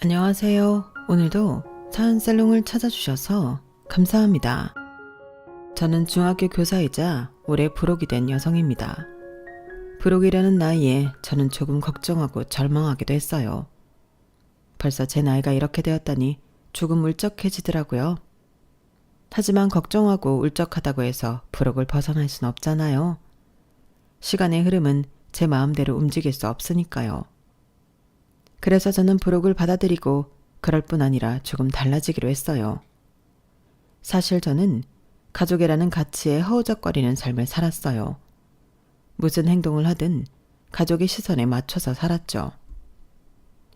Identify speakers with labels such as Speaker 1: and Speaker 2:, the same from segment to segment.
Speaker 1: 안녕하세요. 오늘도 사연살롱을 찾아주셔서 감사합니다. 저는 중학교 교사이자 올해 불혹이 된 여성입니다. 불혹이라는 나이에 저는 조금 걱정하고 절망하기도 했어요. 벌써 제 나이가 이렇게 되었다니 조금 울적해지더라고요. 하지만 걱정하고 울적하다고 해서 불혹을 벗어날 순 없잖아요. 시간의 흐름은 제 마음대로 움직일 수 없으니까요. 그래서 저는 불혹을 받아들이고 그럴 뿐 아니라 조금 달라지기로 했어요. 사실 저는 가족이라는 가치에 허우적거리는 삶을 살았어요. 무슨 행동을 하든 가족의 시선에 맞춰서 살았죠.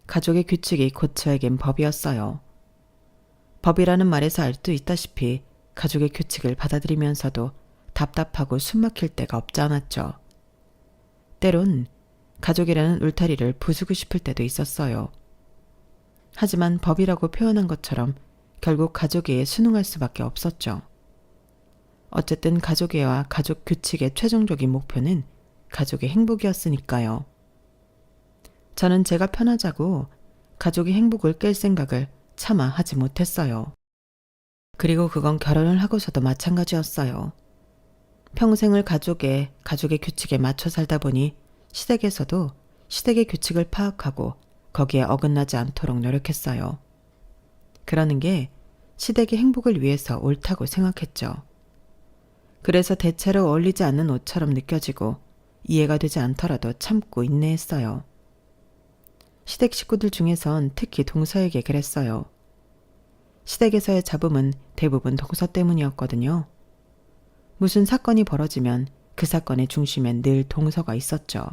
Speaker 1: 가족의 규칙이 곧 저에겐 법이었어요. 법이라는 말에서 알 수 있다시피 가족의 규칙을 받아들이면서도 답답하고 숨막힐 때가 없지 않았죠. 때론 가족이라는 울타리를 부수고 싶을 때도 있었어요. 하지만 법이라고 표현한 것처럼 결국 가족애에 순응할 수밖에 없었죠. 어쨌든 가족애와 가족 규칙의 최종적인 목표는 가족의 행복이었으니까요. 저는 제가 편하자고 가족의 행복을 깰 생각을 차마 하지 못했어요. 그리고 그건 결혼을 하고서도 마찬가지였어요. 평생을 가족의 규칙에 맞춰 살다 보니 시댁에서도 시댁의 규칙을 파악하고 거기에 어긋나지 않도록 노력했어요. 그러는 게 시댁의 행복을 위해서 옳다고 생각했죠. 그래서 대체로 어울리지 않는 옷처럼 느껴지고 이해가 되지 않더라도 참고 인내했어요. 시댁 식구들 중에선 특히 동서에게 그랬어요. 시댁에서의 잡음은 대부분 동서 때문이었거든요. 무슨 사건이 벌어지면 그 사건의 중심엔 늘 동서가 있었죠.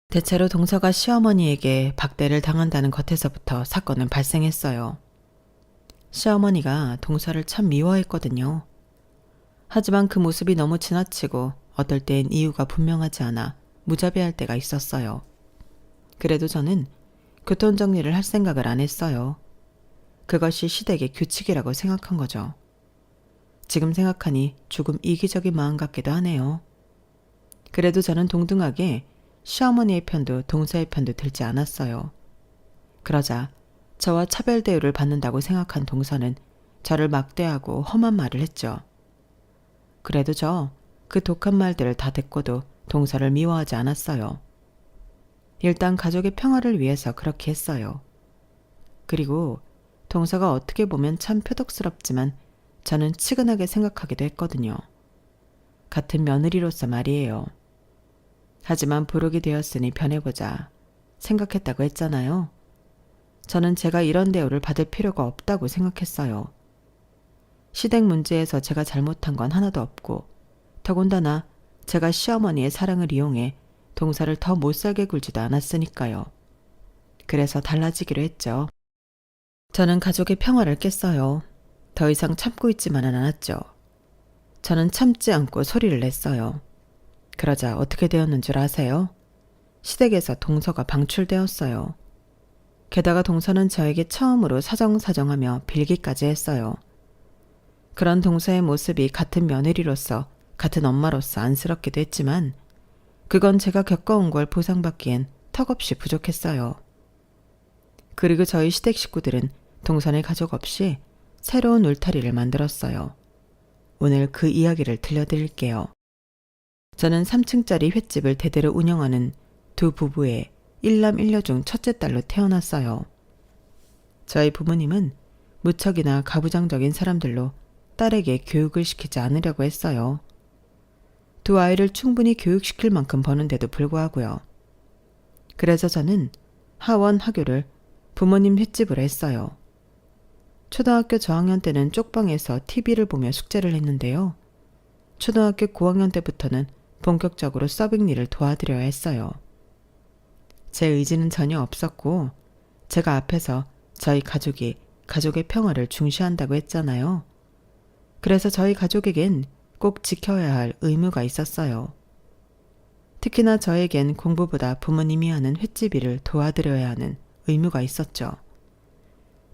Speaker 1: 대체로 동서가 시어머니에게 박대를 당한다는 것에서부터 사건은 발생했어요. 시어머니가 동서를 참 미워했거든요. 하지만 그 모습이 너무 지나치고 어떨 땐 이유가 분명하지 않아 무자비할 때가 있었어요. 그래도 저는 교통정리를 할 생각을 안 했어요. 그것이 시댁의 규칙이라고 생각한 거죠. 지금 생각하니 조금 이기적인 마음 같기도 하네요. 그래도 저는 동등하게 시어머니의 편도 동서의 편도 들지 않았어요. 그러자 저와 차별 대우를 받는다고 생각한 동서는 저를 막대하고 험한 말을 했죠. 그래도 저 그 독한 말들을 다 듣고도 동서를 미워하지 않았어요. 일단 가족의 평화를 위해서 그렇게 했어요. 그리고 동서가 어떻게 보면 참 표독스럽지만 저는 치근하게 생각하기도 했거든요. 같은 며느리로서 말이에요. 하지만 부록이 되었으니 변해보자 생각했다고 했잖아요. 저는 제가 이런 대우를 받을 필요가 없다고 생각했어요. 시댁 문제에서 제가 잘못한 건 하나도 없고 더군다나 제가 시어머니의 사랑을 이용해 동서를 더 못살게 굴지도 않았으니까요. 그래서 달라지기로 했죠. 저는 가족의 평화를 깼어요. 더 이상 참고 있지만은 않았죠. 저는 참지 않고 소리를 냈어요. 그러자 어떻게 되었는 줄 아세요? 시댁에서 동서가 방출되었어요. 게다가 동서는 저에게 처음으로 사정사정하며 빌기까지 했어요. 그런 동서의 모습이 같은 며느리로서 같은 엄마로서 안쓰럽기도 했지만 그건 제가 겪어온 걸 보상받기엔 턱없이 부족했어요. 그리고 저희 시댁 식구들은 동서의 가족 없이 새로운 울타리를 만들었어요. 오늘 그 이야기를 들려드릴게요. 저는 3층짜리 횟집을 대대로 운영하는 두 부부의 일남 일녀 중 첫째 딸로 태어났어요. 저희 부모님은 무척이나 가부장적인 사람들로 딸에게 교육을 시키지 않으려고 했어요. 두 아이를 충분히 교육시킬 만큼 버는데도 불구하고요. 그래서 저는 하원 하교를 부모님 횟집으로 했어요. 초등학교 저학년 때는 쪽방에서 TV를 보며 숙제를 했는데요. 초등학교 고학년 때부터는 본격적으로 서빙 일을 도와드려야 했어요. 제 의지는 전혀 없었고 제가 앞에서 저희 가족이 가족의 평화를 중시한다고 했잖아요. 그래서 저희 가족에겐 꼭 지켜야 할 의무가 있었어요. 특히나 저에겐 공부보다 부모님이 하는 횟집 일을 도와드려야 하는 의무가 있었죠.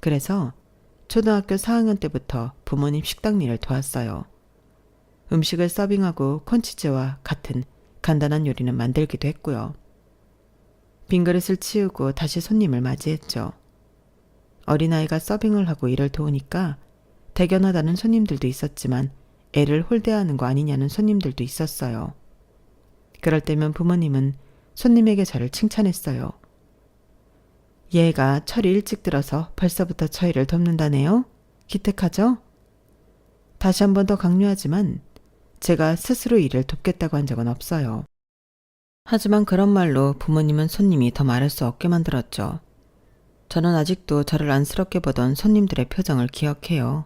Speaker 1: 그래서 초등학교 4학년 때부터 부모님 식당 일을 도왔어요. 음식을 서빙하고 콘치즈와 같은 간단한 요리는 만들기도 했고요. 빈 그릇을 치우고 다시 손님을 맞이했죠. 어린아이가 서빙을 하고 일을 도우니까 대견하다는 손님들도 있었지만 애를 홀대하는 거 아니냐는 손님들도 있었어요. 그럴 때면 부모님은 손님에게 저를 칭찬했어요. 얘가 철이 일찍 들어서 벌써부터 저희를 돕는다네요? 기특하죠? 다시 한 번 더 강조하지만 제가 스스로 일을 돕겠다고 한 적은 없어요. 하지만 그런 말로 부모님은 손님이 더 말할 수 없게 만들었죠. 저는 아직도 저를 안쓰럽게 보던 손님들의 표정을 기억해요.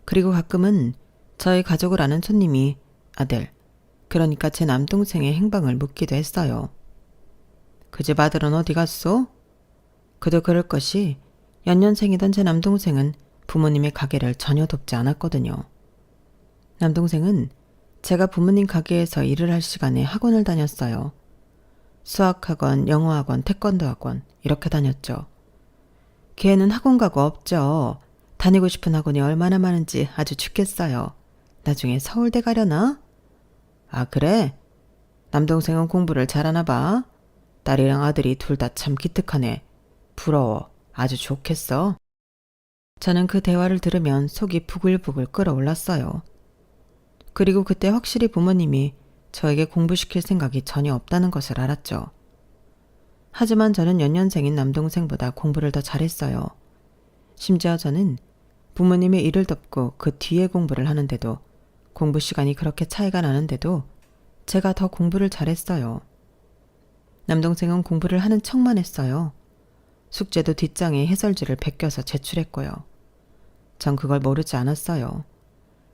Speaker 1: 그리고 가끔은 저희 가족을 아는 손님이 아들, 그러니까 제 남동생의 행방을 묻기도 했어요. 그 집 아들은 어디 갔소? 그도 그럴 것이 연년생이던 제 남동생은 부모님의 가게를 전혀 돕지 않았거든요. 남동생은 제가 부모님 가게에서 일을 할 시간에 학원을 다녔어요. 수학학원, 영어학원, 태권도학원 이렇게 다녔죠. 걔는 학원 가고 없죠. 다니고 싶은 학원이 얼마나 많은지 아주 죽겠어요. 나중에 서울대 가려나? 아, 그래? 남동생은 공부를 잘하나 봐. 딸이랑 아들이 둘 다 참 기특하네. 부러워. 아주 좋겠어. 저는 그 대화를 들으면 속이 부글부글 끓어올랐어요. 그리고 그때 확실히 부모님이 저에게 공부시킬 생각이 전혀 없다는 것을 알았죠. 하지만 저는 연년생인 남동생보다 공부를 더 잘했어요. 심지어 저는 부모님의 일을 덮고 그 뒤에 공부를 하는데도 공부 시간이 그렇게 차이가 나는데도 제가 더 공부를 잘했어요. 남동생은 공부를 하는 척만 했어요. 숙제도 뒷장에 해설지를 베껴서 제출했고요. 전 그걸 모르지 않았어요.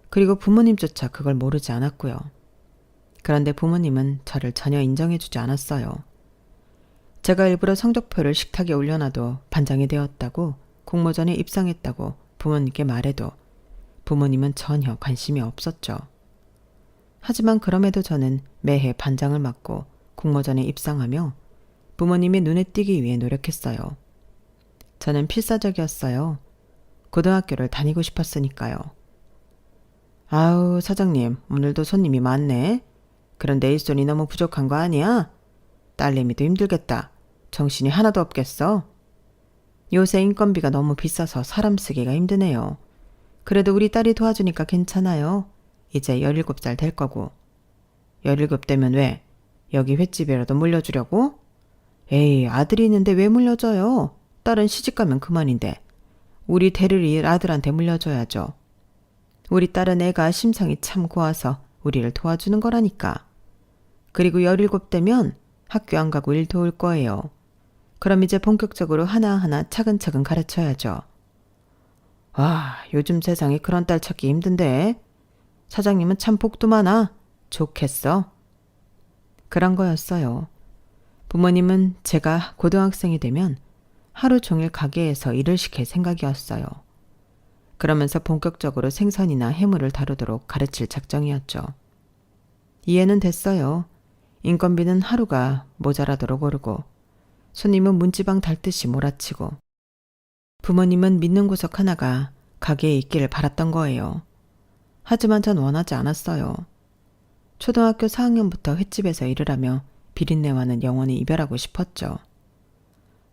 Speaker 1: 그리고 부모님조차 그걸 모르지 않았고요. 그런데 부모님은 저를 전혀 인정해주지 않았어요. 제가 일부러 성적표를 식탁에 올려놔도 반장이 되었다고 공모전에 입상했다고 부모님께 말해도 부모님은 전혀 관심이 없었죠. 하지만 그럼에도 저는 매해 반장을 맡고 공모전에 입상하며 부모님의 눈에 띄기 위해 노력했어요. 저는 필사적이었어요. 고등학교를 다니고 싶었으니까요. 아우, 사장님, 오늘도 손님이 많네. 그런데 일손이 너무 부족한 거 아니야? 딸내미도 힘들겠다. 정신이 하나도 없겠어. 요새 인건비가 너무 비싸서 사람 쓰기가 힘드네요. 그래도 우리 딸이 도와주니까 괜찮아요. 이제 17살 될 거고. 17 되면 왜? 여기 횟집이라도 물려주려고? 에이, 아들이 있는데 왜 물려줘요? 딸은 시집가면 그만인데. 우리 대를 이을 아들한테 물려줘야죠. 우리 딸은 애가 심성이 참 고와서 우리를 도와주는 거라니까. 그리고 17 되면 학교 안 가고 일 도울 거예요. 그럼 이제 본격적으로 하나하나 차근차근 가르쳐야죠. 와, 요즘 세상에 그런 딸 찾기 힘든데. 사장님은 참 복도 많아. 좋겠어. 그런 거였어요. 부모님은 제가 고등학생이 되면 하루 종일 가게에서 일을 시킬 생각이었어요. 그러면서 본격적으로 생선이나 해물을 다루도록 가르칠 작정이었죠. 이해는 됐어요. 인건비는 하루가 모자라도록 오르고 손님은 문지방 달듯이 몰아치고 부모님은 믿는 구석 하나가 가게에 있기를 바랐던 거예요. 하지만 전 원하지 않았어요. 초등학교 4학년부터 횟집에서 일을 하며 비린내와는 영원히 이별하고 싶었죠.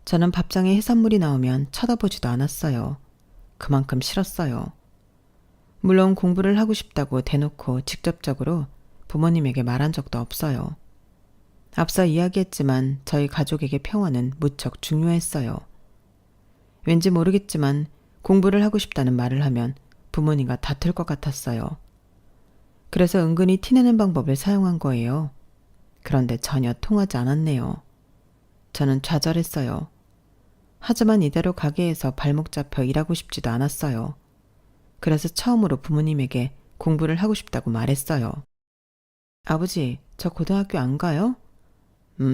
Speaker 1: 저는 밥상에 해산물이 나오면 쳐다보지도 않았어요. 그만큼 싫었어요. 물론 공부를 하고 싶다고 대놓고 직접적으로 부모님에게 말한 적도 없어요. 앞서 이야기했지만 저희 가족에게 평화는 무척 중요했어요. 왠지 모르겠지만 공부를 하고 싶다는 말을 하면 부모님과 다툴 것 같았어요. 그래서 은근히 티내는 방법을 사용한 거예요. 그런데 전혀 통하지 않았네요. 저는 좌절했어요. 하지만 이대로 가게에서 발목 잡혀 일하고 싶지도 않았어요. 그래서 처음으로 부모님에게 공부를 하고 싶다고 말했어요. 아버지, 저 고등학교 안 가요?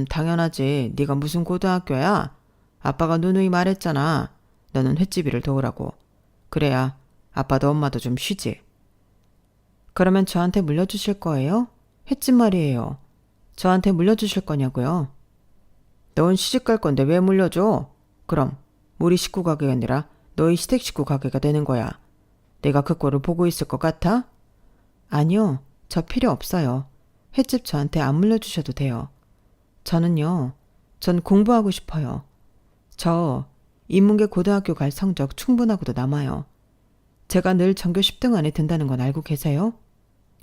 Speaker 1: 당연하지. 네가 무슨 고등학교야? 아빠가 누누이 말했잖아. 너는 횟집 일을 도우라고. 그래야 아빠도 엄마도 좀 쉬지. 그러면 저한테 물려주실 거예요? 횟집 말이에요. 저한테 물려주실 거냐고요? 넌 시집갈 건데 왜 물려줘? 그럼 우리 식구 가게가 아니라 너희 시댁 식구 가게가 되는 거야. 내가 그 꼴을 보고 있을 것 같아? 아니요. 저 필요 없어요. 횟집 저한테 안 물려주셔도 돼요. 전 공부하고 싶어요. 저 인문계 고등학교 갈 성적 충분하고도 남아요. 제가 늘 전교 10등 안에 든다는 건 알고 계세요?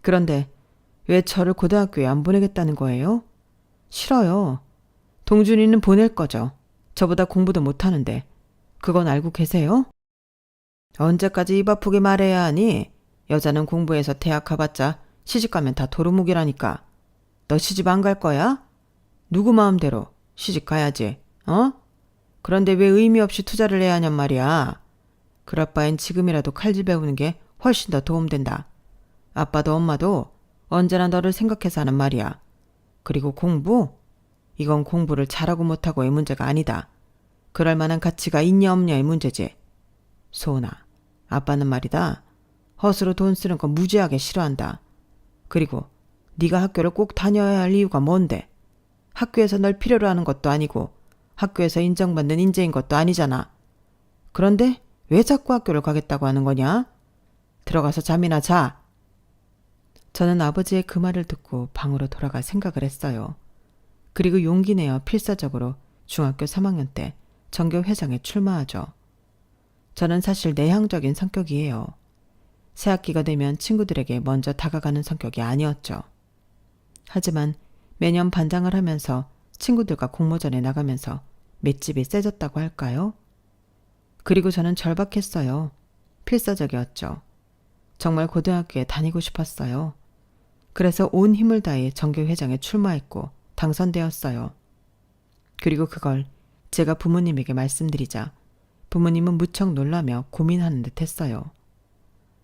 Speaker 1: 그런데 왜 저를 고등학교에 안 보내겠다는 거예요? 싫어요. 동준이는 보낼 거죠. 저보다 공부도 못하는데. 그건 알고 계세요? 언제까지 입 아프게 말해야 하니? 여자는 공부해서 대학 가봤자 시집가면 다 도루묵이라니까. 너 시집 안 갈 거야? 누구 마음대로 시집 가야지. 어? 그런데 왜 의미 없이 투자를 해야 하냔 말이야. 그럴 바엔 지금이라도 칼질 배우는 게 훨씬 더 도움된다. 아빠도 엄마도 언제나 너를 생각해서 하는 말이야. 그리고 공부? 이건 공부를 잘하고 못하고의 문제가 아니다. 그럴 만한 가치가 있냐 없냐의 문제지. 소은아, 아빠는 말이다. 헛으로 돈 쓰는 거 무지하게 싫어한다. 그리고 네가 학교를 꼭 다녀야 할 이유가 뭔데? 학교에서 널 필요로 하는 것도 아니고 학교에서 인정받는 인재인 것도 아니잖아. 그런데 왜 자꾸 학교를 가겠다고 하는 거냐? 들어가서 잠이나 자. 저는 아버지의 그 말을 듣고 방으로 돌아가 생각을 했어요. 그리고 용기 내어 필사적으로 중학교 3학년 때 전교회장에 출마하죠. 저는 사실 내향적인 성격이에요. 새학기가 되면 친구들에게 먼저 다가가는 성격이 아니었죠. 하지만 매년 반장을 하면서 친구들과 공모전에 나가면서 맷집이 세졌다고 할까요? 그리고 저는 절박했어요. 필사적이었죠. 정말 고등학교에 다니고 싶었어요. 그래서 온 힘을 다해 전교회장에 출마했고 당선되었어요. 그리고 그걸 제가 부모님에게 말씀드리자 부모님은 무척 놀라며 고민하는 듯 했어요.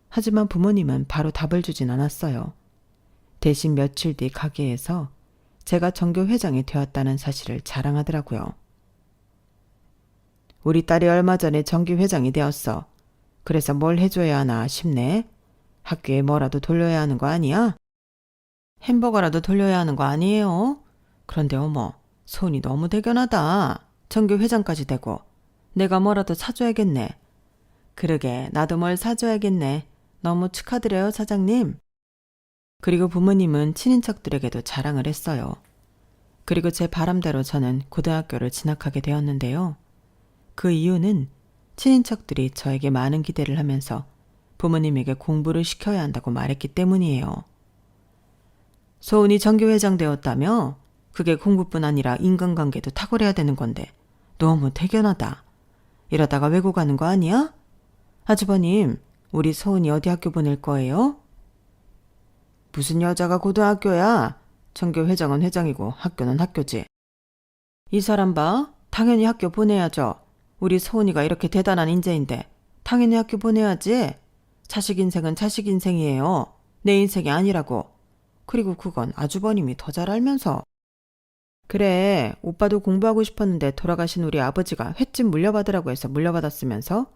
Speaker 1: 하지만 부모님은 바로 답을 주진 않았어요. 대신 며칠 뒤 가게에서 제가 전교회장이 되었다는 사실을 자랑하더라고요. 우리 딸이 얼마 전에 전교회장이 되었어. 그래서 뭘 해줘야 하나 싶네. 학교에 뭐라도 돌려야 하는 거 아니야? 햄버거라도 돌려야 하는 거 아니에요? 그런데 어머, 손이 너무 대견하다. 전교회장까지 되고. 내가 뭐라도 사줘야겠네. 그러게, 나도 뭘 사줘야겠네. 너무 축하드려요, 사장님. 그리고 부모님은 친인척들에게도 자랑을 했어요. 그리고 제 바람대로 저는 고등학교를 진학하게 되었는데요. 그 이유는 친인척들이 저에게 많은 기대를 하면서 부모님에게 공부를 시켜야 한다고 말했기 때문이에요. 소은이 전교회장 되었다며? 그게 공부뿐 아니라 인간관계도 탁월해야 되는 건데 너무 대견하다. 이러다가 외고 가는 거 아니야? 아주버님, 우리 소은이 어디 학교 보낼 거예요? 무슨 여자가 고등학교야? 전교회장은 회장이고 학교는 학교지. 이 사람 봐. 당연히 학교 보내야죠. 우리 소은이가 이렇게 대단한 인재인데 당연히 학교 보내야지. 자식 인생은 자식 인생이에요. 내 인생이 아니라고. 그리고 그건 아주버님이 더 잘 알면서. 그래, 오빠도 공부하고 싶었는데 돌아가신 우리 아버지가 횟집 물려받으라고 해서 물려받았으면서?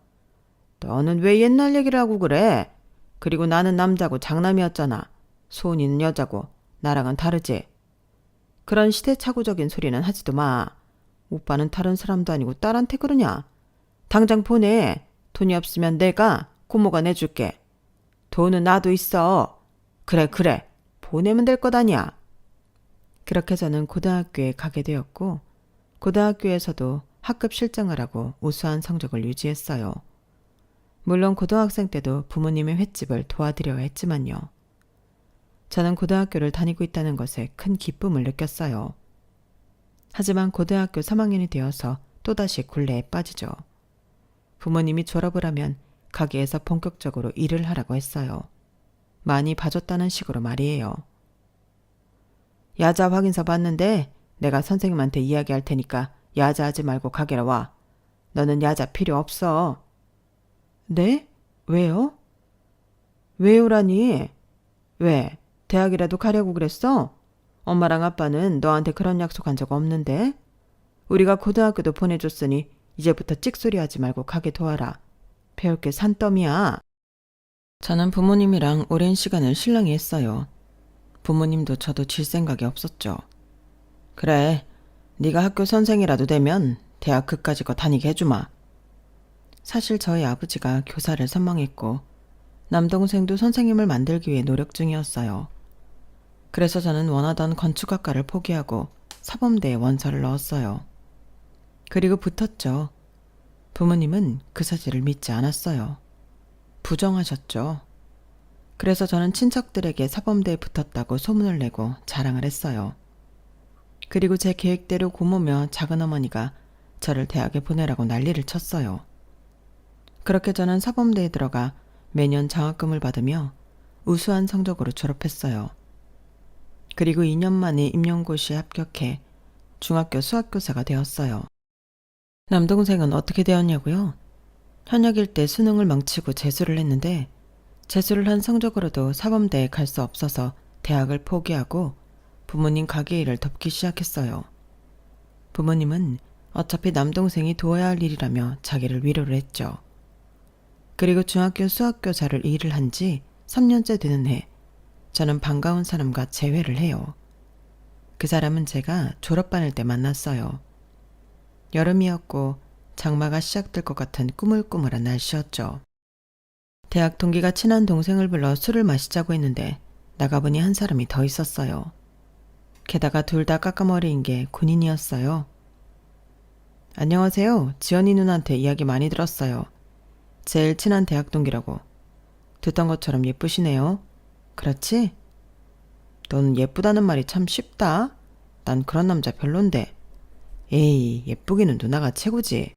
Speaker 1: 너는 왜 옛날 얘기를 하고 그래? 그리고 나는 남자고 장남이었잖아. 소은이는 여자고 나랑은 다르지. 그런 시대착오적인 소리는 하지도 마. 오빠는 다른 사람도 아니고 딸한테 그러냐? 당장 보내. 돈이 없으면 내가 고모가 내줄게. 돈은 나도 있어. 그래. 보내면 될 것 아니야. 그렇게 저는 고등학교에 가게 되었고 고등학교에서도 학급 실장을 하고 우수한 성적을 유지했어요. 물론 고등학생 때도 부모님의 횟집을 도와드려야 했지만요. 저는 고등학교를 다니고 있다는 것에 큰 기쁨을 느꼈어요. 하지만 고등학교 3학년이 되어서 또다시 굴레에 빠지죠. 부모님이 졸업을 하면 가게에서 본격적으로 일을 하라고 했어요. 많이 봐줬다는 식으로 말이에요. 야자 확인서 받는데 내가 선생님한테 이야기할 테니까 야자하지 말고 가게로 와. 너는 야자 필요 없어. 네? 왜요? 왜요라니? 왜? 대학이라도 가려고 그랬어? 엄마랑 아빠는 너한테 그런 약속한 적 없는데? 우리가 고등학교도 보내줬으니 이제부터 찍소리 하지 말고 가게 도와라. 배울 게 산더미야. 저는 부모님이랑 오랜 시간을 실랑이 했어요. 부모님도 저도 질 생각이 없었죠. 그래, 네가 학교 선생이라도 되면 대학 그까짓 거 다니게 해주마. 사실 저희 아버지가 교사를 선망했고 남동생도 선생님을 만들기 위해 노력 중이었어요. 그래서 저는 원하던 건축학과를 포기하고 사범대에 원서를 넣었어요. 그리고 붙었죠. 부모님은 그 사실을 믿지 않았어요. 부정하셨죠. 그래서 저는 친척들에게 사범대에 붙었다고 소문을 내고 자랑을 했어요. 그리고 제 계획대로 고모며 작은어머니가 저를 대학에 보내라고 난리를 쳤어요. 그렇게 저는 사범대에 들어가 매년 장학금을 받으며 우수한 성적으로 졸업했어요. 그리고 2년 만에 임용고시에 합격해 중학교 수학교사가 되었어요. 남동생은 어떻게 되었냐고요? 현역일 때 수능을 망치고 재수를 했는데 재수를 한 성적으로도 사범대에 갈 수 없어서 대학을 포기하고 부모님 가게 일을 덮기 시작했어요. 부모님은 어차피 남동생이 도와야 할 일이라며 자기를 위로를 했죠. 그리고 중학교 수학교사를 일을 한 지 3년째 되는 해 저는 반가운 사람과 재회를 해요. 그 사람은 제가 졸업반일 때 만났어요. 여름이었고 장마가 시작될 것 같은 꾸물꾸물한 날씨였죠. 대학 동기가 친한 동생을 불러 술을 마시자고 했는데 나가보니 한 사람이 더 있었어요. 게다가 둘 다 까까머리인 게 군인이었어요. 안녕하세요. 지연이 누나한테 이야기 많이 들었어요. 제일 친한 대학 동기라고. 듣던 것처럼 예쁘시네요. 그렇지? 넌 예쁘다는 말이 참 쉽다. 난 그런 남자 별론데. 에이, 예쁘기는 누나가 최고지.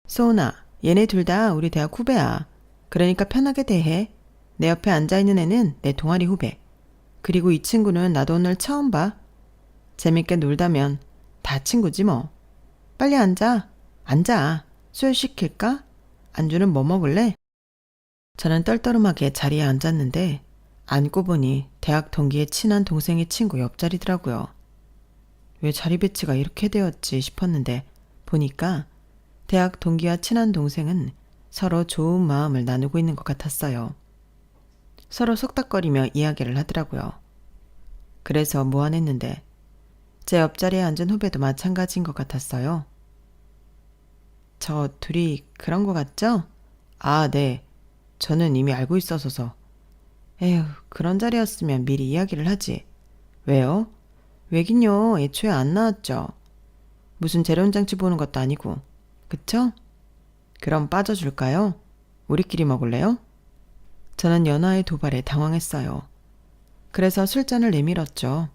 Speaker 1: 소은아, 얘네 둘 다 우리 대학 후배야. 그러니까 편하게 대해. 내 옆에 앉아있는 애는 내 동아리 후배. 그리고 이 친구는 나도 오늘 처음 봐. 재밌게 놀다면 다 친구지 뭐. 빨리 앉아. 앉아. 술 시킬까? 안주는 뭐 먹을래? 저는 떨떠름하게 자리에 앉았는데 앉고 보니 대학 동기의 친한 동생의 친구 옆자리더라고요. 왜 자리 배치가 이렇게 되었지 싶었는데 보니까 대학 동기와 친한 동생은 서로 좋은 마음을 나누고 있는 것 같았어요. 서로 속닥거리며 이야기를 하더라고요. 그래서 무안했는데 제 옆자리에 앉은 후배도 마찬가지인 것 같았어요. 저 둘이 그런 것 같죠? 아, 네. 저는 이미 알고 있어서서. 에휴, 그런 자리였으면 미리 이야기를 하지. 왜요? 왜긴요. 애초에 안 나왔죠. 무슨 재련장치 보는 것도 아니고. 그쵸? 그럼 빠져줄까요? 우리끼리 먹을래요? 저는 연하의 도발에 당황했어요. 그래서 술잔을 내밀었죠.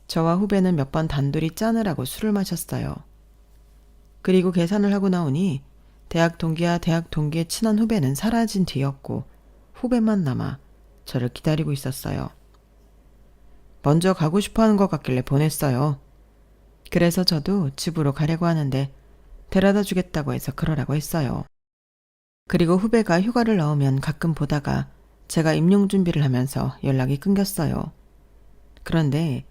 Speaker 1: 저와 후배는 몇 번 단둘이 짠을 하고 술을 마셨어요. 그리고 계산을 하고 나오니 대학 동기와 대학 동기의 친한 후배는 사라진 뒤였고 후배만 남아 저를 기다리고 있었어요. 먼저 가고 싶어하는 것 같길래 보냈어요. 그래서 저도 집으로 가려고 하는데 데려다 주겠다고 해서 그러라고 했어요. 그리고 후배가 휴가를 나오면 가끔 보다가 제가 임용 준비를 하면서 연락이 끊겼어요. 그런데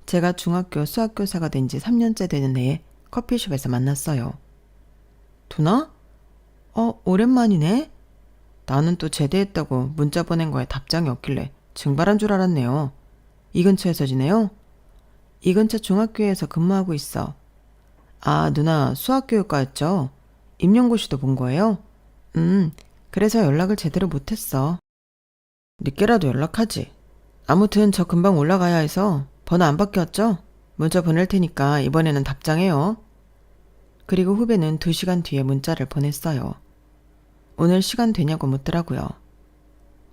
Speaker 1: 제가 중학교 수학교사가 된 지 3년째 되는 해에 커피숍에서 만났어요. 누나? 오랜만이네? 나는 또 제대했다고 문자 보낸 거에 답장이 없길래 증발한 줄 알았네요. 이 근처에서 지내요? 이 근처 중학교에서 근무하고 있어. 아, 누나 수학교육과였죠? 임용고시도 본 거예요? 그래서 연락을 제대로 못했어. 늦게라도 연락하지. 아무튼 저 금방 올라가야 해서 번호 안 바뀌었죠? 문자 보낼 테니까 이번에는 답장해요. 그리고 후배는 2시간 뒤에 문자를 보냈어요. 오늘 시간 되냐고 묻더라고요.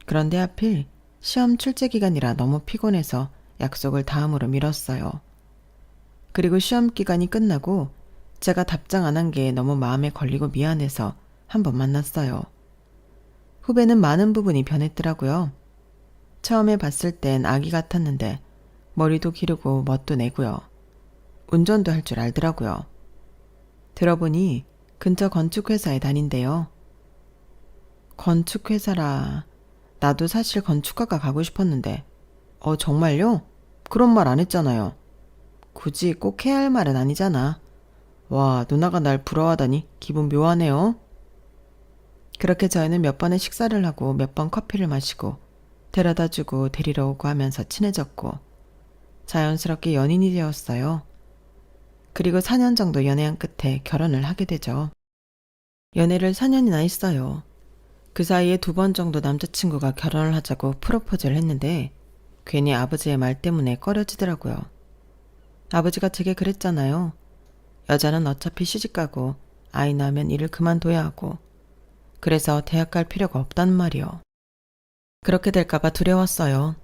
Speaker 1: 그런데 하필 시험 출제 기간이라 너무 피곤해서 약속을 다음으로 미뤘어요. 그리고 시험 기간이 끝나고 제가 답장 안 한 게 너무 마음에 걸리고 미안해서 한번 만났어요. 후배는 많은 부분이 변했더라고요. 처음에 봤을 땐 아기 같았는데 머리도 기르고 멋도 내고요. 운전도 할 줄 알더라고요. 들어보니 근처 건축회사에 다닌대요. 건축회사라. 나도 사실 건축가가 가고 싶었는데. 정말요? 그런 말 안 했잖아요. 굳이 꼭 해야 할 말은 아니잖아. 와, 누나가 날 부러워하다니 기분 묘하네요. 그렇게 저희는 몇 번의 식사를 하고 몇 번 커피를 마시고 데려다주고 데리러 오고 하면서 친해졌고 자연스럽게 연인이 되었어요. 그리고 4년 정도 연애한 끝에 결혼을 하게 되죠. 연애를 4년이나 했어요. 그 사이에 2번 정도 남자친구가 결혼을 하자고 프로포즈를 했는데 괜히 아버지의 말 때문에 꺼려지더라고요. 아버지가 제게 그랬잖아요. 여자는 어차피 시집가고 아이 낳으면 일을 그만둬야 하고 그래서 대학 갈 필요가 없단 말이요. 그렇게 될까봐 두려웠어요.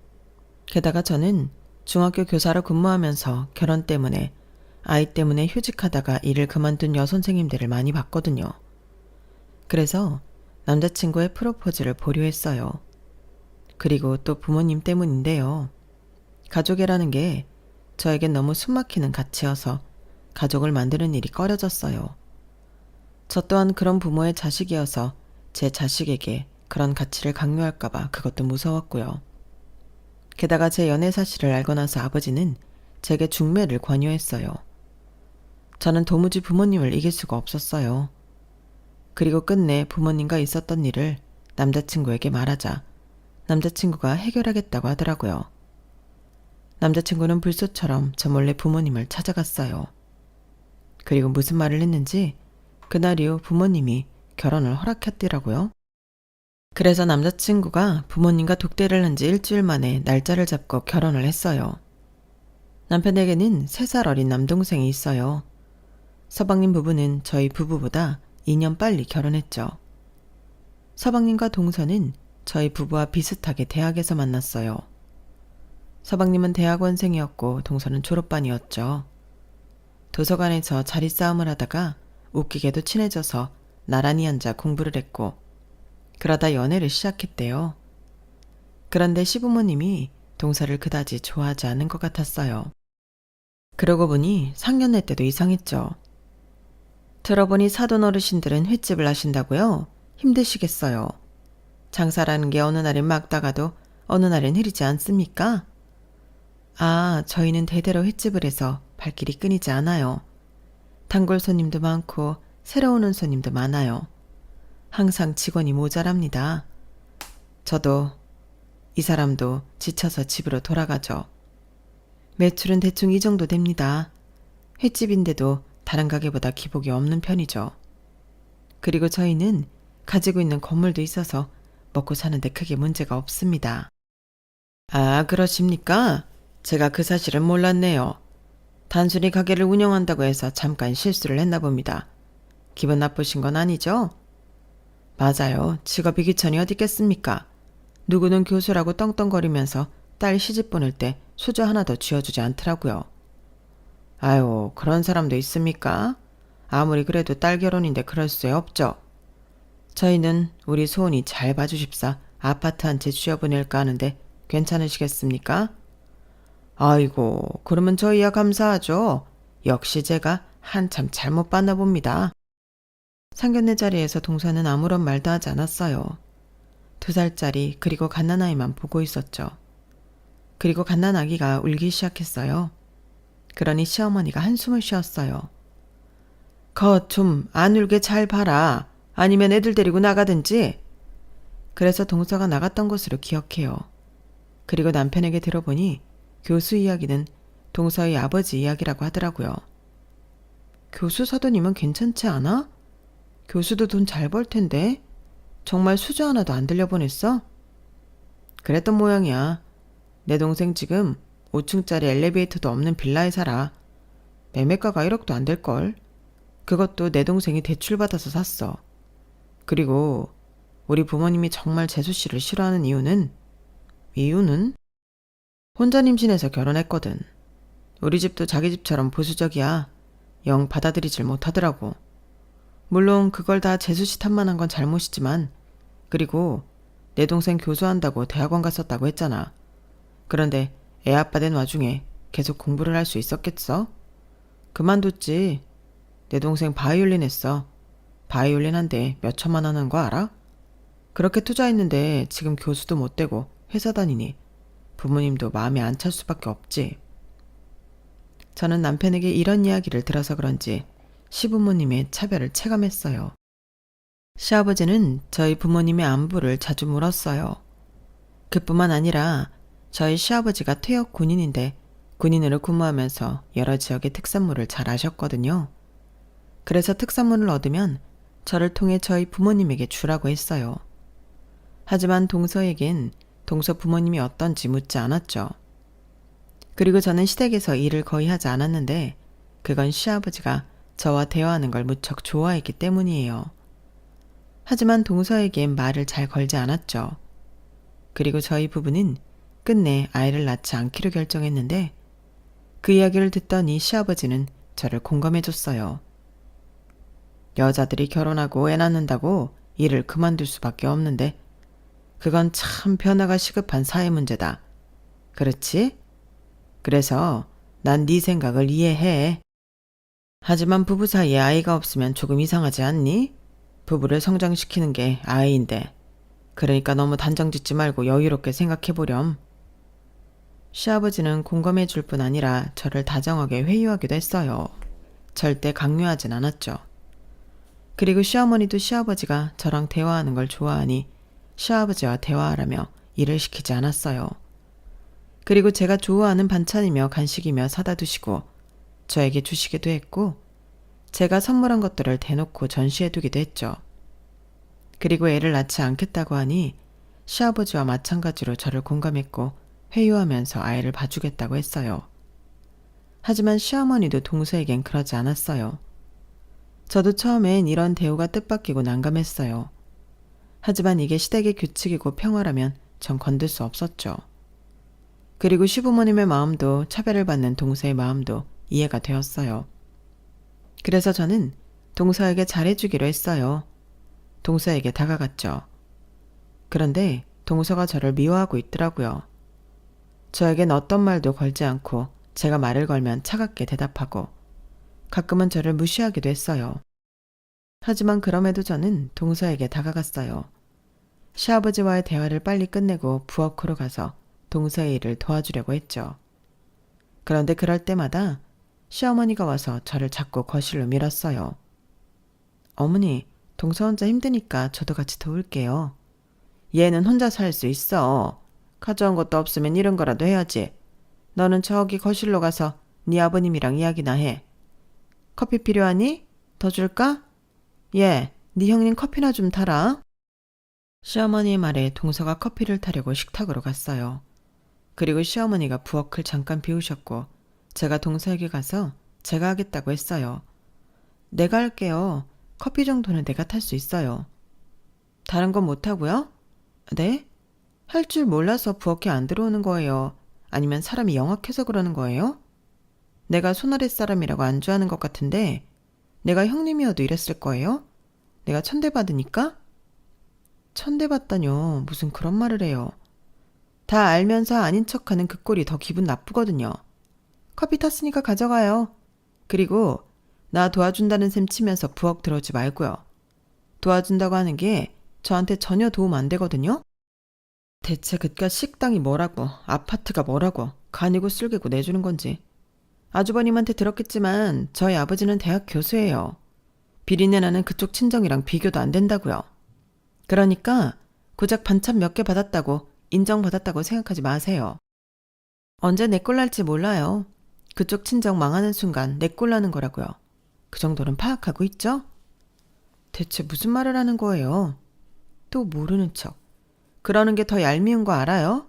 Speaker 1: 게다가 저는 중학교 교사로 근무하면서 결혼 때문에 아이 때문에 휴직하다가 일을 그만둔 여선생님들을 많이 봤거든요. 그래서 남자친구의 프로포즈를 보류했어요. 그리고 또 부모님 때문인데요. 가족이라는 게 저에겐 너무 숨막히는 가치여서 가족을 만드는 일이 꺼려졌어요. 저 또한 그런 부모의 자식이어서 제 자식에게 그런 가치를 강요할까봐 그것도 무서웠고요. 게다가 제 연애 사실을 알고 나서 아버지는 제게 중매를 권유했어요. 저는 도무지 부모님을 이길 수가 없었어요. 그리고 끝내 부모님과 있었던 일을 남자친구에게 말하자 남자친구가 해결하겠다고 하더라고요. 남자친구는 불소처럼 저 몰래 부모님을 찾아갔어요. 그리고 무슨 말을 했는지 그날 이후 부모님이 결혼을 허락했더라고요. 그래서 남자친구가 부모님과 독대를 한 지 일주일 만에 날짜를 잡고 결혼을 했어요. 남편에게는 3살 어린 남동생이 있어요. 서방님 부부는 저희 부부보다 2년 빨리 결혼했죠. 서방님과 동서는 저희 부부와 비슷하게 대학에서 만났어요. 서방님은 대학원생이었고 동서는 졸업반이었죠. 도서관에서 자리 싸움을 하다가 웃기게도 친해져서 나란히 앉아 공부를 했고 그러다 연애를 시작했대요. 그런데 시부모님이 동서를 그다지 좋아하지 않은 것 같았어요. 그러고 보니 상견례 때도 이상했죠. 들어보니 사돈 어르신들은 횟집을 하신다고요? 힘드시겠어요. 장사라는 게 어느 날엔 막다가도 어느 날엔 흐리지 않습니까? 아, 저희는 대대로 횟집을 해서 발길이 끊이지 않아요. 단골 손님도 많고 새로 오는 손님도 많아요. 항상 직원이 모자랍니다. 저도 이 사람도 지쳐서 집으로 돌아가죠. 매출은 대충 이 정도 됩니다. 횟집인데도 다른 가게보다 기복이 없는 편이죠. 그리고 저희는 가지고 있는 건물도 있어서 먹고 사는데 크게 문제가 없습니다. 아, 그러십니까? 제가 그 사실은 몰랐네요. 단순히 가게를 운영한다고 해서 잠깐 실수를 했나 봅니다. 기분 나쁘신 건 아니죠? 맞아요. 직업이 귀천이 어디 있겠습니까? 누구는 교수라고 떵떵거리면서 딸 시집 보낼 때 수저 하나 더 쥐어주지 않더라고요. 아유, 그런 사람도 있습니까? 아무리 그래도 딸 결혼인데 그럴 수 없죠. 저희는 우리 소은이 잘 봐주십사 아파트 한 채 쥐어보낼까 하는데 괜찮으시겠습니까? 아이고, 그러면 저희야 감사하죠. 역시 제가 한참 잘못 봤나 봅니다. 상견례 자리에서 동서는 아무런 말도 하지 않았어요. 2살짜리 그리고 갓난아이만 보고 있었죠. 그리고 갓난아기가 울기 시작했어요. 그러니 시어머니가 한숨을 쉬었어요. 거 좀 안 울게 잘 봐라. 아니면 애들 데리고 나가든지. 그래서 동서가 나갔던 것으로 기억해요. 그리고 남편에게 들어보니 교수 이야기는 동서의 아버지 이야기라고 하더라고요. 교수 사돈이면 괜찮지 않아? 교수도 돈 잘 벌 텐데 정말 수저 하나도 안 들려보냈어? 그랬던 모양이야. 내 동생 지금 5층짜리 엘리베이터도 없는 빌라에 살아. 매매가가 1억도 안 될걸. 그것도 내 동생이 대출받아서 샀어. 그리고 우리 부모님이 정말 재수 씨를 싫어하는 이유는 혼자 임신해서 결혼했거든. 우리 집도 자기 집처럼 보수적이야. 영 받아들이질 못하더라고. 물론 그걸 다 재수 씨 탓만 한 건 잘못이지만 그리고 내 동생 교수한다고 대학원 갔었다고 했잖아. 그런데 애 아빠 된 와중에 계속 공부를 할 수 있었겠어? 그만뒀지. 내 동생 바이올린 했어. 바이올린 한대 몇 천만 원 하는 거 알아? 그렇게 투자했는데 지금 교수도 못 되고 회사 다니니 부모님도 마음에 안 찰 수밖에 없지. 저는 남편에게 이런 이야기를 들어서 그런지 시부모님의 차별을 체감했어요. 시아버지는 저희 부모님의 안부를 자주 물었어요. 그뿐만 아니라 저희 시아버지가 퇴역 군인인데 군인으로 근무하면서 여러 지역의 특산물을 잘 아셨거든요. 그래서 특산물을 얻으면 저를 통해 저희 부모님에게 주라고 했어요. 하지만 동서에겐 동서 부모님이 어떤지 묻지 않았죠. 그리고 저는 시댁에서 일을 거의 하지 않았는데 그건 시아버지가 저와 대화하는 걸 무척 좋아했기 때문이에요. 하지만 동서에겐 말을 잘 걸지 않았죠. 그리고 저희 부부는 끝내 아이를 낳지 않기로 결정했는데 그 이야기를 듣더니 시아버지는 저를 공감해줬어요. 여자들이 결혼하고 애 낳는다고 일을 그만둘 수밖에 없는데 그건 참 변화가 시급한 사회 문제다. 그렇지? 그래서 난 네 생각을 이해해. 하지만 부부 사이에 아이가 없으면 조금 이상하지 않니? 부부를 성장시키는 게 아이인데. 그러니까 너무 단정 짓지 말고 여유롭게 생각해보렴. 시아버지는 공감해 줄 뿐 아니라 저를 다정하게 회유하기도 했어요. 절대 강요하진 않았죠. 그리고 시어머니도 시아버지가 저랑 대화하는 걸 좋아하니 시아버지와 대화하라며 일을 시키지 않았어요. 그리고 제가 좋아하는 반찬이며 간식이며 사다 두시고 저에게 주시기도 했고 제가 선물한 것들을 대놓고 전시해 두기도 했죠. 그리고 애를 낳지 않겠다고 하니 시아버지와 마찬가지로 저를 공감했고 회유하면서 아이를 봐주겠다고 했어요. 하지만 시어머니도 동서에겐 그러지 않았어요. 저도 처음엔 이런 대우가 뜻밖이고 난감했어요. 하지만 이게 시댁의 규칙이고 평화라면 전 건들 수 없었죠. 그리고 시부모님의 마음도 차별을 받는 동서의 마음도 이해가 되었어요. 그래서 저는 동서에게 잘해주기로 했어요. 동서에게 다가갔죠. 그런데 동서가 저를 미워하고 있더라고요. 저에겐 어떤 말도 걸지 않고 제가 말을 걸면 차갑게 대답하고 가끔은 저를 무시하기도 했어요. 하지만 그럼에도 저는 동서에게 다가갔어요. 시아버지와의 대화를 빨리 끝내고 부엌으로 가서 동서의 일을 도와주려고 했죠. 그런데 그럴 때마다 시어머니가 와서 저를 자꾸 거실로 밀었어요. 어머니, 동서 혼자 힘드니까 저도 같이 도울게요. 얘는 혼자 살 수 있어. 가져온 것도 없으면 이런 거라도 해야지. 너는 저기 거실로 가서 네 아버님이랑 이야기나 해. 커피 필요하니? 더 줄까? 예, 네 형님 커피나 좀 타라. 시어머니의 말에 동서가 커피를 타려고 식탁으로 갔어요. 그리고 시어머니가 부엌을 잠깐 비우셨고 제가 동서에게 가서 제가 하겠다고 했어요. 내가 할게요. 커피 정도는 내가 탈 수 있어요. 다른 건 못하고요? 네? 할 줄 몰라서 부엌에 안 들어오는 거예요. 아니면 사람이 영악해서 그러는 거예요? 내가 손아랫 사람이라고 안주하는 것 같은데 내가 형님이어도 이랬을 거예요? 내가 천대받으니까? 천대받다뇨. 무슨 그런 말을 해요. 다 알면서 아닌 척하는 그 꼴이 더 기분 나쁘거든요. 커피 탔으니까 가져가요. 그리고 나 도와준다는 셈 치면서 부엌 들어오지 말고요. 도와준다고 하는 게 저한테 전혀 도움 안 되거든요. 대체 그깟 식당이 뭐라고 아파트가 뭐라고 간이고 쓸개고 내주는 건지. 아주버님한테 들었겠지만 저희 아버지는 대학 교수예요. 비린내 나는 그쪽 친정이랑 비교도 안 된다고요. 그러니까 고작 반찬 몇 개 받았다고 인정받았다고 생각하지 마세요. 언제 내 꼴 날지 몰라요. 그쪽 친정 망하는 순간 내 꼴 나는 거라고요. 그 정도는 파악하고 있죠? 대체 무슨 말을 하는 거예요? 또 모르는 척. 그러는 게 더 얄미운 거 알아요?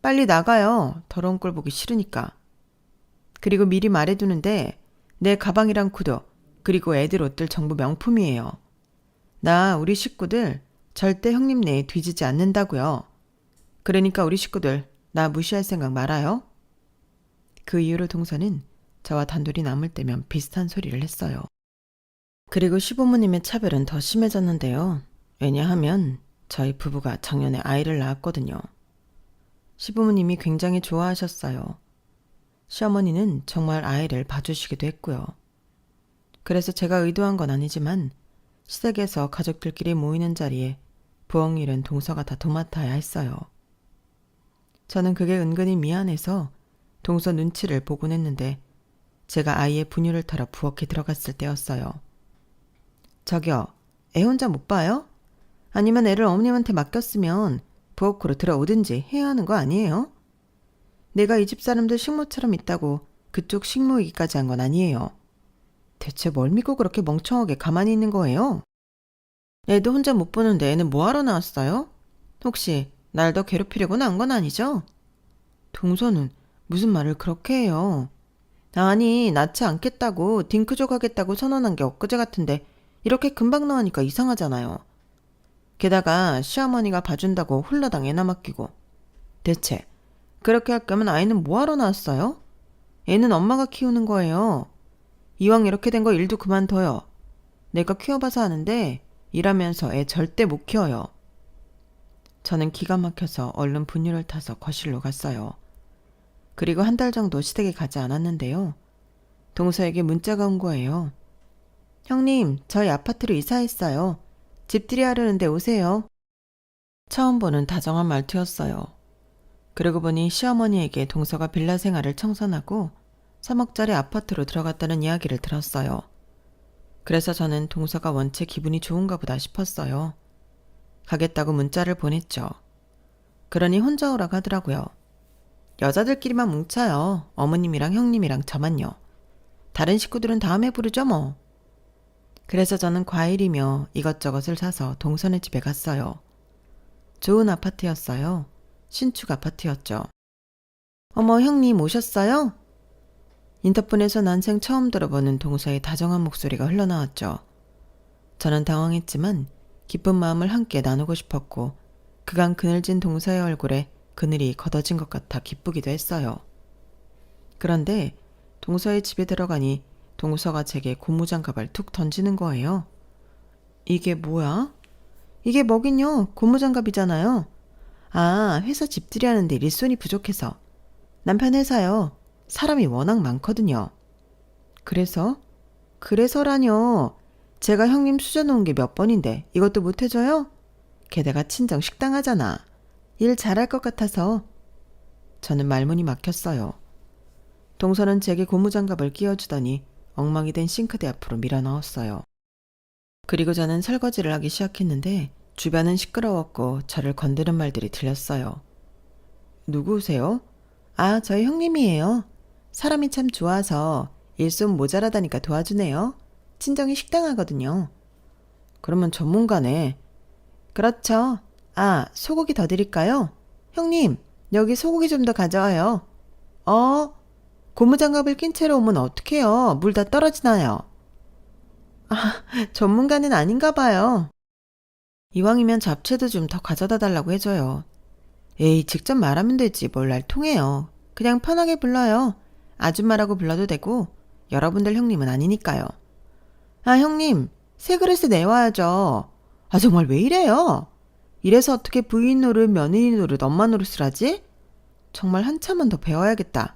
Speaker 1: 빨리 나가요. 더러운 꼴 보기 싫으니까. 그리고 미리 말해두는데 내 가방이랑 구두 그리고 애들 옷들 전부 명품이에요. 나 우리 식구들 절대 형님 내에 뒤지지 않는다고요. 그러니까 우리 식구들 나 무시할 생각 말아요. 그 이후로 동서는 저와 단둘이 남을 때면 비슷한 소리를 했어요. 그리고 시부모님의 차별은 더 심해졌는데요. 왜냐하면 저희 부부가 작년에 아이를 낳았거든요. 시부모님이 굉장히 좋아하셨어요. 시어머니는 정말 아이를 봐주시기도 했고요. 그래서 제가 의도한 건 아니지만 시댁에서 가족들끼리 모이는 자리에 부엌 일은 동서가 다 도맡아야 했어요. 저는 그게 은근히 미안해서 동서 눈치를 보곤 했는데 제가 아이의 분유를 타러 부엌에 들어갔을 때였어요. 저기요, 애 혼자 못 봐요? 아니면 애를 어머님한테 맡겼으면 부엌으로 들어오든지 해야 하는 거 아니에요? 내가 이 집 사람들 식모처럼 있다고 그쪽 식모이기까지 한 건 아니에요. 대체 뭘 믿고 그렇게 멍청하게 가만히 있는 거예요? 애도 혼자 못 보는데 애는 뭐하러 나왔어요? 혹시 날 더 괴롭히려고 나온 건 아니죠? 동서는 무슨 말을 그렇게 해요? 아니, 낳지 않겠다고 딩크족 하겠다고 선언한 게 엊그제 같은데 이렇게 금방 나으니까 이상하잖아요. 게다가 시어머니가 봐준다고 홀라당 애나 맡기고. 대체 그렇게 할 거면 아이는 뭐하러 낳았어요? 애는 엄마가 키우는 거예요. 이왕 이렇게 된 거 일도 그만둬요. 내가 키워봐서 아는데 일하면서 애 절대 못 키워요. 저는 기가 막혀서 얼른 분유를 타서 거실로 갔어요. 그리고 한 달 정도 시댁에 가지 않았는데요. 동서에게 문자가 온 거예요. 형님, 저희 아파트로 이사했어요. 집들이 하려는데 오세요. 처음 보는 다정한 말투였어요. 그러고 보니 시어머니에게 동서가 빌라 생활을 청산하고 3억짜리 아파트로 들어갔다는 이야기를 들었어요. 그래서 저는 동서가 원체 기분이 좋은가 보다 싶었어요. 가겠다고 문자를 보냈죠. 그러니 혼자 오라고 하더라고요. 여자들끼리만 뭉쳐요. 어머님이랑 형님이랑 저만요. 다른 식구들은 다음에 부르죠 뭐. 그래서 저는 과일이며 이것저것을 사서 동선의 집에 갔어요. 좋은 아파트였어요. 신축 아파트였죠. 어머, 형님 오셨어요? 인터폰에서 난생 처음 들어보는 동서의 다정한 목소리가 흘러나왔죠. 저는 당황했지만 기쁜 마음을 함께 나누고 싶었고 그간 그늘진 동서의 얼굴에 그늘이 걷어진 것 같아 기쁘기도 했어요. 그런데 동서의 집에 들어가니 동서가 제게 고무장갑을 툭 던지는 거예요. 이게 뭐야? 이게 뭐긴요. 고무장갑이잖아요. 아, 회사 집들이 하는데 일손이 부족해서. 남편 회사요. 사람이 워낙 많거든요. 그래서? 그래서라뇨. 제가 형님 수저놓은 게 몇 번인데 이것도 못 해줘요? 게다가 친정 식당 하잖아. 일 잘할 것 같아서. 저는 말문이 막혔어요. 동서는 제게 고무장갑을 끼워주더니 엉망이 된 싱크대 앞으로 밀어넣었어요. 그리고 저는 설거지를 하기 시작했는데 주변은 시끄러웠고 저를 건드는 말들이 들렸어요. 누구세요? 아, 저희 형님이에요. 사람이 참 좋아서 일손 모자라다니까 도와주네요. 친정이 식당 하거든요. 그러면 전문가네. 그렇죠. 아, 소고기 더 드릴까요? 형님, 여기 소고기 좀 더 가져와요. 고무장갑을 낀 채로 오면 어떡해요? 물 다 떨어지나요? 아, 전문가는 아닌가 봐요. 이왕이면 잡채도 좀 더 가져다 달라고 해줘요. 에이, 직접 말하면 되지 뭘 날 통해요. 그냥 편하게 불러요. 아줌마라고 불러도 되고 여러분들 형님은 아니니까요. 아, 형님, 새 그릇에 내와야죠. 아, 정말 왜 이래요? 이래서 어떻게 부인 노릇, 며느리 노릇, 엄마 노릇을 하지? 정말 한참은 더 배워야겠다.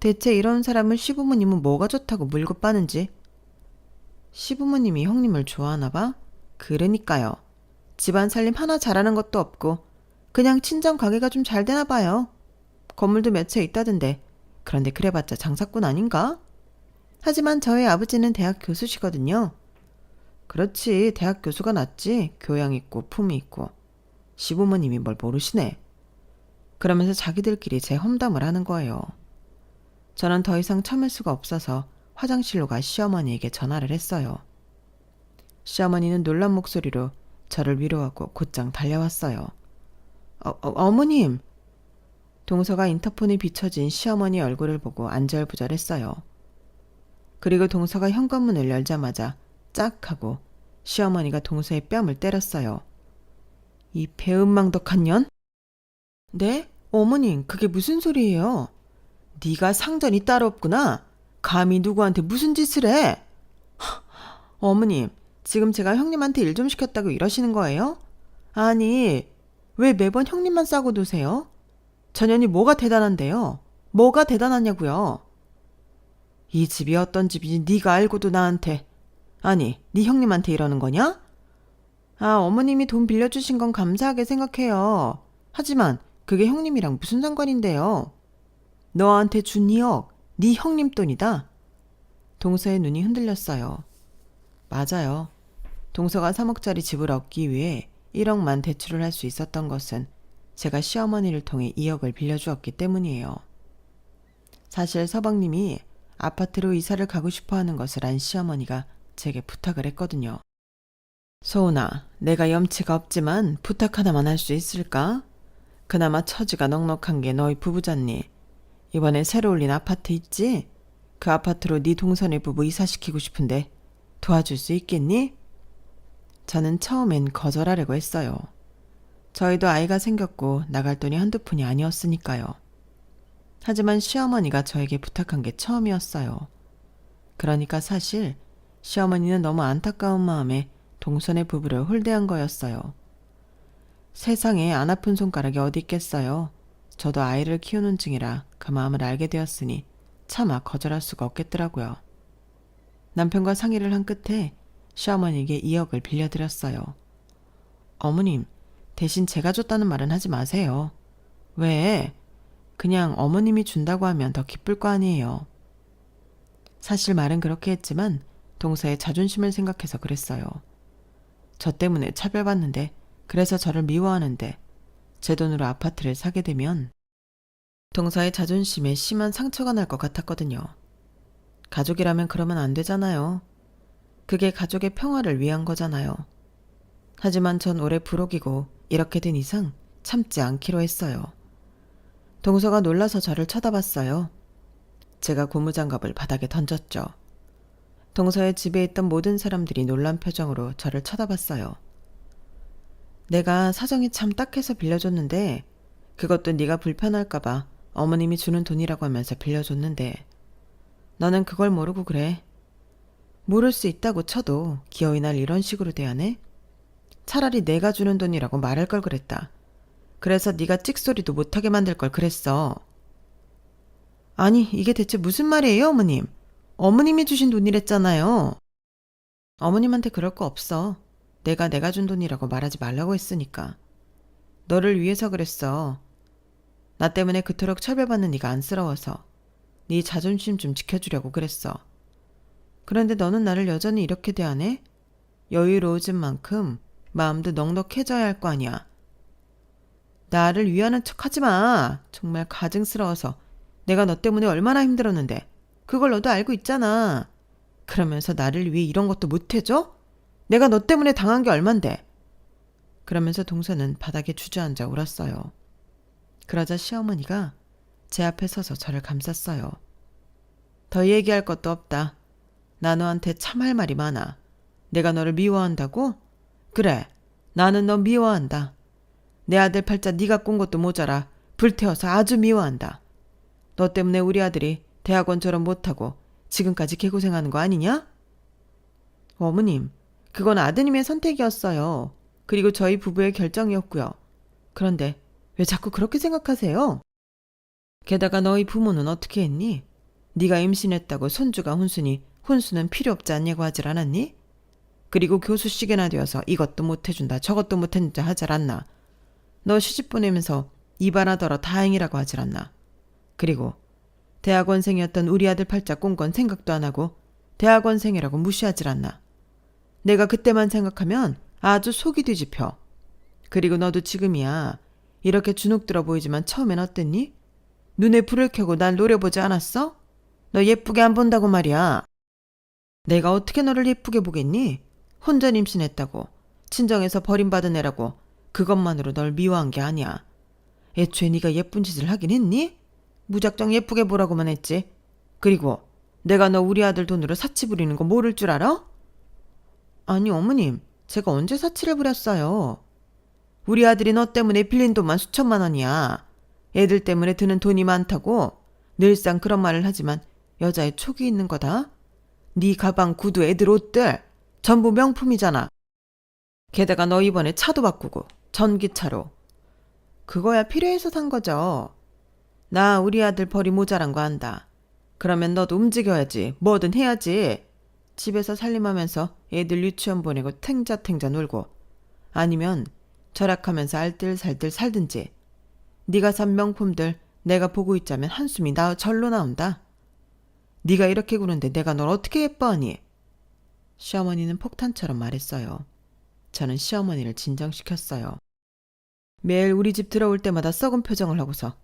Speaker 1: 대체 이런 사람을 시부모님은 뭐가 좋다고 물고 빠는지. 시부모님이 형님을 좋아하나 봐? 그러니까요. 집안 살림 하나 잘하는 것도 없고 그냥 친정 가게가 좀 잘 되나 봐요. 건물도 몇 채 있다던데. 그런데 그래봤자 장사꾼 아닌가? 하지만 저희 아버지는 대학 교수시거든요. 그렇지, 대학 교수가 낫지. 교양 있고 품이 있고. 시부모님이 뭘 모르시네. 그러면서 자기들끼리 제 험담을 하는 거예요. 저는 더 이상 참을 수가 없어서 화장실로 가 시어머니에게 전화를 했어요. 시어머니는 놀란 목소리로 저를 위로하고 곧장 달려왔어요. 어머님! 동서가 인터폰에 비춰진 시어머니 얼굴을 보고 안절부절했어요. 그리고 동서가 현관문을 열자마자 짝 하고 시어머니가 동서의 뺨을 때렸어요. 이 배은망덕한 년? 네? 어머님, 그게 무슨 소리예요? 네가 상전이 따로 없구나. 감히 누구한테 무슨 짓을 해? 어머님, 지금 제가 형님한테 일 좀 시켰다고 이러시는 거예요? 아니, 왜 매번 형님만 싸고 도세요? 전현이 뭐가 대단한데요? 뭐가 대단하냐고요? 이 집이 어떤 집인지 네가 알고도 나한테, 아니, 네 형님한테 이러는 거냐? 아, 어머님이 돈 빌려주신 건 감사하게 생각해요. 하지만 그게 형님이랑 무슨 상관인데요? 너한테 준 2억, 네 형님 돈이다. 동서의 눈이 흔들렸어요. 맞아요. 동서가 3억짜리 집을 얻기 위해 1억만 대출을 할 수 있었던 것은 제가 시어머니를 통해 2억을 빌려주었기 때문이에요. 사실 서방님이 아파트로 이사를 가고 싶어하는 것을 안 시어머니가 제게 부탁을 했거든요. 소은아, 내가 염치가 없지만 부탁 하나만 할 수 있을까? 그나마 처지가 넉넉한 게 너희 부부잖니. 이번에 새로 올린 아파트 있지? 그 아파트로 네 동선의 부부 이사시키고 싶은데 도와줄 수 있겠니? 저는 처음엔 거절하려고 했어요. 저희도 아이가 생겼고 나갈 돈이 한두 푼이 아니었으니까요. 하지만 시어머니가 저에게 부탁한 게 처음이었어요. 그러니까 사실 시어머니는 너무 안타까운 마음에 동선의 부부를 홀대한 거였어요. 세상에 안 아픈 손가락이 어디 있겠어요. 저도 아이를 키우는 중이라 그 마음을 알게 되었으니 차마 거절할 수가 없겠더라고요. 남편과 상의를 한 끝에 시어머니에게 2억을 빌려드렸어요. 어머님, 대신 제가 줬다는 말은 하지 마세요. 왜? 그냥 어머님이 준다고 하면 더 기쁠 거 아니에요. 사실 말은 그렇게 했지만 동서의 자존심을 생각해서 그랬어요. 저 때문에 차별받는데, 그래서 저를 미워하는데 제 돈으로 아파트를 사게 되면 동서의 자존심에 심한 상처가 날 것 같았거든요. 가족이라면 그러면 안 되잖아요. 그게 가족의 평화를 위한 거잖아요. 하지만 전 올해 불혹이고 이렇게 된 이상 참지 않기로 했어요. 동서가 놀라서 저를 쳐다봤어요. 제가 고무장갑을 바닥에 던졌죠. 동서의 집에 있던 모든 사람들이 놀란 표정으로 저를 쳐다봤어요. 내가 사정이 참 딱해서 빌려줬는데 그것도 네가 불편할까봐 어머님이 주는 돈이라고 하면서 빌려줬는데 너는 그걸 모르고 그래. 모를 수 있다고 쳐도 기어이 날 이런 식으로 대하네? 차라리 내가 주는 돈이라고 말할 걸 그랬다. 그래서 네가 찍소리도 못하게 만들 걸 그랬어. 아니, 이게 대체 무슨 말이에요, 어머님? 어머님이 주신 돈이랬잖아요. 어머님한테 그럴 거 없어. 내가 준 돈이라고 말하지 말라고 했으니까. 너를 위해서 그랬어. 나 때문에 그토록 차별받는 네가 안쓰러워서 네 자존심 좀 지켜주려고 그랬어. 그런데 너는 나를 여전히 이렇게 대하네? 여유로워진 만큼 마음도 넉넉해져야 할 거 아니야. 나를 위하는 척 하지 마. 정말 가증스러워서 내가 너 때문에 얼마나 힘들었는데 그걸 너도 알고 있잖아. 그러면서 나를 위해 이런 것도 못 해줘? 내가 너 때문에 당한 게 얼만데. 그러면서 동서는 바닥에 주저앉아 울었어요. 그러자 시어머니가 제 앞에 서서 저를 감쌌어요. 더 얘기할 것도 없다. 나 너한테 참 할 말이 많아. 내가 너를 미워한다고? 그래, 나는 너 미워한다. 내 아들 팔자 네가 꾼 것도 모자라 불태워서 아주 미워한다. 너 때문에 우리 아들이 대학원 졸업 못하고 지금까지 개고생하는 거 아니냐? 어머님, 그건 아드님의 선택이었어요. 그리고 저희 부부의 결정이었고요. 그런데 왜 자꾸 그렇게 생각하세요? 게다가 너희 부모는 어떻게 했니? 네가 임신했다고 손주가 혼수니 혼수는 필요 없지 않냐고 하질 않았니? 그리고 교수시계나 되어서 이것도 못해준다 저것도 못해준다 하질 않나? 너 시집 보내면서 이발하더러 다행이라고 하질 않나? 그리고 대학원생이었던 우리 아들 팔자 꾼 건 생각도 안 하고 대학원생이라고 무시하질 않나? 내가 그때만 생각하면 아주 속이 뒤집혀. 그리고 너도 지금이야. 이렇게 주눅들어 보이지만 처음엔 어땠니? 눈에 불을 켜고 날 노려보지 않았어? 너 예쁘게 안 본다고 말이야. 내가 어떻게 너를 예쁘게 보겠니? 혼전 임신했다고 친정에서 버림받은 애라고 그것만으로 널 미워한 게 아니야. 애초에 네가 예쁜 짓을 하긴 했니? 무작정 예쁘게 보라고만 했지. 그리고 내가 너 우리 아들 돈으로 사치 부리는 거 모를 줄 알아? 아니 어머님, 제가 언제 사치를 부렸어요? 우리 아들이 너 때문에 빌린 돈만 수천만 원이야. 애들 때문에 드는 돈이 많다고 늘상 그런 말을 하지만 여자의 촉이 있는 거다. 네 가방, 구두, 애들 옷들 전부 명품이잖아. 게다가 너 이번에 차도 바꾸고 전기차로. 그거야 필요해서 산 거죠. 나 우리 아들 벌이 모자란 거 안다. 그러면 너도 움직여야지. 뭐든 해야지. 집에서 살림하면서 애들 유치원 보내고 탱자탱자 놀고 아니면 절약하면서 알뜰살뜰 살든지. 네가 산 명품들 내가 보고 있자면 한숨이 절로 나온다. 네가 이렇게 구는데 내가 널 어떻게 예뻐하니? 시어머니는 폭탄처럼 말했어요. 저는 시어머니를 진정시켰어요. 매일 우리 집 들어올 때마다 썩은 표정을 하고서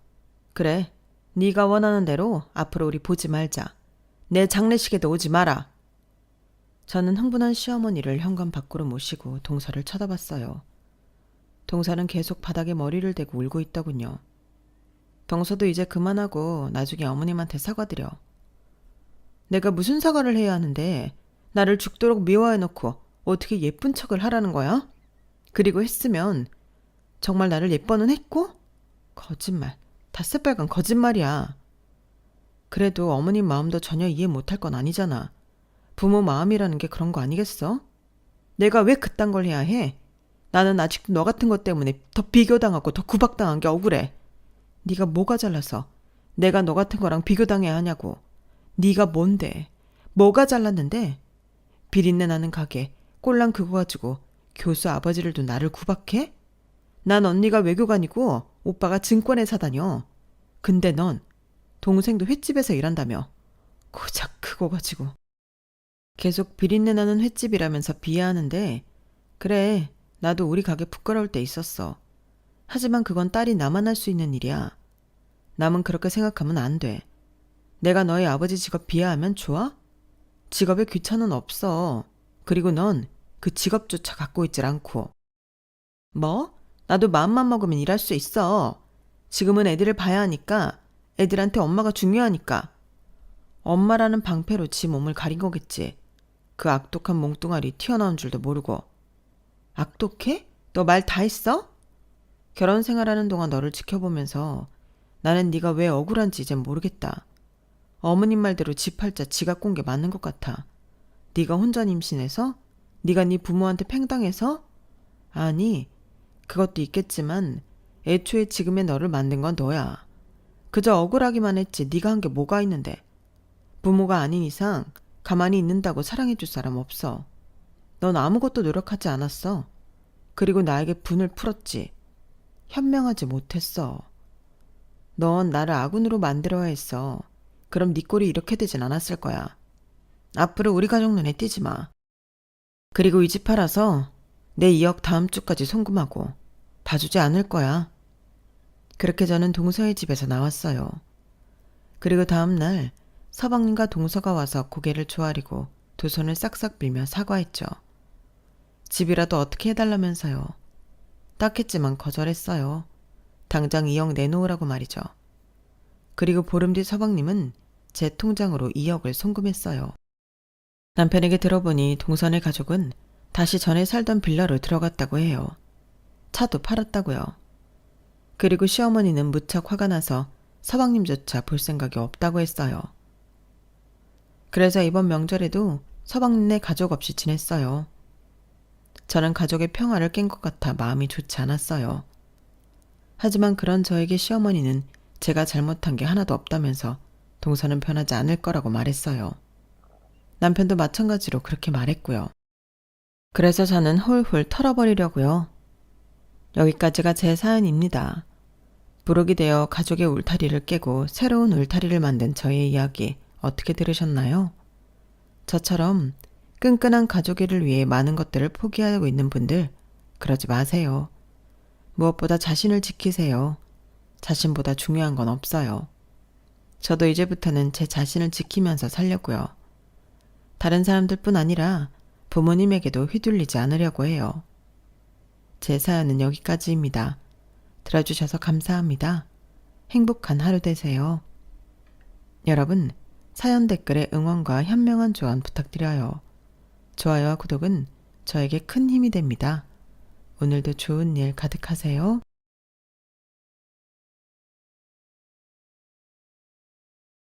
Speaker 1: 그래, 네가 원하는 대로 앞으로 우리 보지 말자. 내 장례식에도 오지 마라. 저는 흥분한 시어머니를 현관 밖으로 모시고 동서를 쳐다봤어요. 동서는 계속 바닥에 머리를 대고 울고 있더군요. 동서도 이제 그만하고 나중에 어머님한테 사과드려. 내가 무슨 사과를 해야 하는데 나를 죽도록 미워해놓고 어떻게 예쁜 척을 하라는 거야? 그리고 했으면 정말 나를 예뻐는 했고? 거짓말. 다 새빨간 거짓말이야. 그래도 어머님 마음도 전혀 이해 못할 건 아니잖아. 부모 마음이라는 게 그런 거 아니겠어? 내가 왜 그딴 걸 해야 해? 나는 아직도 너 같은 것 때문에 더 비교당하고 더 구박당한 게 억울해. 네가 뭐가 잘나서 내가 너 같은 거랑 비교당해야 하냐고. 네가 뭔데? 뭐가 잘났는데? 비린내 나는 가게 꼴랑 그거 가지고 교수 아버지를 둔 나를 구박해? 난 언니가 외교관이고 오빠가 증권회사 다녀. 근데 넌 동생도 횟집에서 일한다며. 고작 그거 가지고. 계속 비린내 나는 횟집이라면서 비하하는데 그래, 나도 우리 가게 부끄러울 때 있었어. 하지만 그건 딸이 나만 할 수 있는 일이야. 남은 그렇게 생각하면 안 돼. 내가 너희 아버지 직업 비하하면 좋아? 직업에 귀천은 없어. 그리고 넌 그 직업조차 갖고 있질 않고. 뭐? 나도 마음만 먹으면 일할 수 있어. 지금은 애들을 봐야 하니까, 애들한테 엄마가 중요하니까. 엄마라는 방패로 지 몸을 가린 거겠지. 그 악독한 몽뚱아리 튀어나온 줄도 모르고. 악독해? 너 말 다 했어? 결혼 생활하는 동안 너를 지켜보면서 나는 네가 왜 억울한지 이젠 모르겠다. 어머님 말대로 지 팔자 지가 꼰 게 맞는 것 같아. 네가 혼전 임신해서? 네가 네 부모한테 팽당해서? 아니, 그것도 있겠지만 애초에 지금의 너를 만든 건 너야. 그저 억울하기만 했지 네가 한 게 뭐가 있는데. 부모가 아닌 이상 가만히 있는다고 사랑해줄 사람 없어. 넌 아무것도 노력하지 않았어. 그리고 나에게 분을 풀었지. 현명하지 못했어. 넌 나를 아군으로 만들어야 했어. 그럼 네 꼴이 이렇게 되진 않았을 거야. 앞으로 우리 가족 눈에 띄지 마. 그리고 이 집 팔아서 내 2억 다음 주까지 송금하고 봐주지 않을 거야. 그렇게 저는 동서의 집에서 나왔어요. 그리고 다음 날 서방님과 동서가 와서 고개를 조아리고 두 손을 싹싹 빌며 사과했죠. 집이라도 어떻게 해달라면서요. 딱했지만 거절했어요. 당장 2억 내놓으라고 말이죠. 그리고 보름 뒤 서방님은 제 통장으로 2억을 송금했어요. 남편에게 들어보니 동선의 가족은 다시 전에 살던 빌라로 들어갔다고 해요. 차도 팔았다고요. 그리고 시어머니는 무척 화가 나서 서방님조차 볼 생각이 없다고 했어요. 그래서 이번 명절에도 서방님네 가족 없이 지냈어요. 저는 가족의 평화를 깬 것 같아 마음이 좋지 않았어요. 하지만 그런 저에게 시어머니는 제가 잘못한 게 하나도 없다면서 동서는 변하지 않을 거라고 말했어요. 남편도 마찬가지로 그렇게 말했고요. 그래서 저는 홀홀 털어버리려고요. 여기까지가 제 사연입니다. 부록이 되어 가족의 울타리를 깨고 새로운 울타리를 만든 저의 이야기 어떻게 들으셨나요? 저처럼 끈끈한 가족애를 위해 많은 것들을 포기하고 있는 분들 그러지 마세요. 무엇보다 자신을 지키세요. 자신보다 중요한 건 없어요. 저도 이제부터는 제 자신을 지키면서 살려고요. 다른 사람들뿐 아니라 부모님에게도 휘둘리지 않으려고 해요. 제 사연은 여기까지입니다. 들어주셔서 감사합니다. 행복한 하루 되세요. 여러분, 사연 댓글에 응원과 현명한 조언 부탁드려요. 좋아요와 구독은 저에게 큰 힘이 됩니다. 오늘도 좋은 일 가득하세요.